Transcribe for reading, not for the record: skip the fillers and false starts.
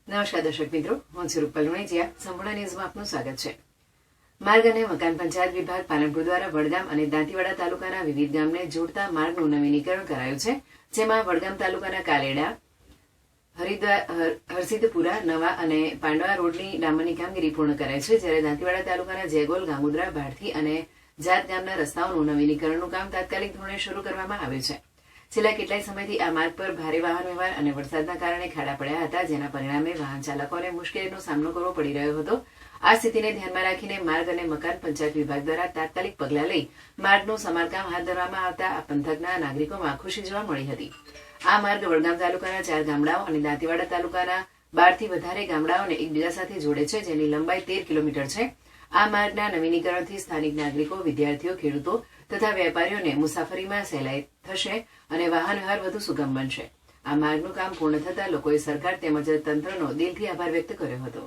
નમસ્કાર દર્શક મિત્રો, હું છું રૂપલ લુણીચિયા. સંપૂર્ણ ન્યૂઝમાં આપનું સ્વાગત છે. માર્ગ અને મકાન પંચાયત વિભાગ પાલનપુર દ્વારા વડગામ અને દાંતીવાડા તાલુકાના વિવિધ ગામને જોડતા માર્ગનું નવીનીકરણ કરાયું છે. જેમાં વડગામ તાલુકાના કાલેડા, હરસિદ્ધપુરા, નવા અને પાંડવા રોડની ડામરની કામગીરી પૂર્ણ કરાઈ છે. જ્યારે દાંતીવાડા તાલુકાના જેગોલ, ગામુદ્રા, ભાડથી અને જાત ગામના રસ્તાઓનું નવીનીકરણનું કામ તાત્કાલિક ધોરણે શરૂ કરવામાં આવ્યું છે. છેલ્લા કેટલાય સમયથી આ માર્ગ પર ભારે વાહન વ્યવહાર અને વરસાદના કારણે ખાડા પડ્યા હતા, જેના પરિણામે વાહન ચાલકોને મુશ્કેલીનો સામનો કરવો પડી રહ્યો હતો. આ સ્થિતિને ધ્યાનમાં રાખીને માર્ગ અને મકાન પંચાયત વિભાગ દ્વારા તાત્કાલિક પગલાં લઈ માર્ગનું સમારકામ હાથ ધરવામાં આવતા આ પંથકના નાગરિકોમાં ખુશી જોવા મળી હતી. આ માર્ગ વડગામ તાલુકાના 4 ગામડાઓ અને દાંતીવાડા તાલુકાના 12 થી વધારે ગામડાઓને એકબીજા સાથે જોડે છે, જેની લંબાઈ 13 કિલોમીટર છે. આ માર્ગના નવીનીકરણથી સ્થાનિક નાગરિકો, વિદ્યાર્થીઓ, ખેડૂતો તથા વેપારીઓને મુસાફરીમાં સહેલાઈ થશે અને વાહન વ્યવહાર વધુ સુગમ બનશે. આ માર્ગનું કામ પૂર્ણ થતાં લોકોએ સરકાર તેમજ તંત્રનો દિલથી આભાર વ્યક્ત કર્યો હતો.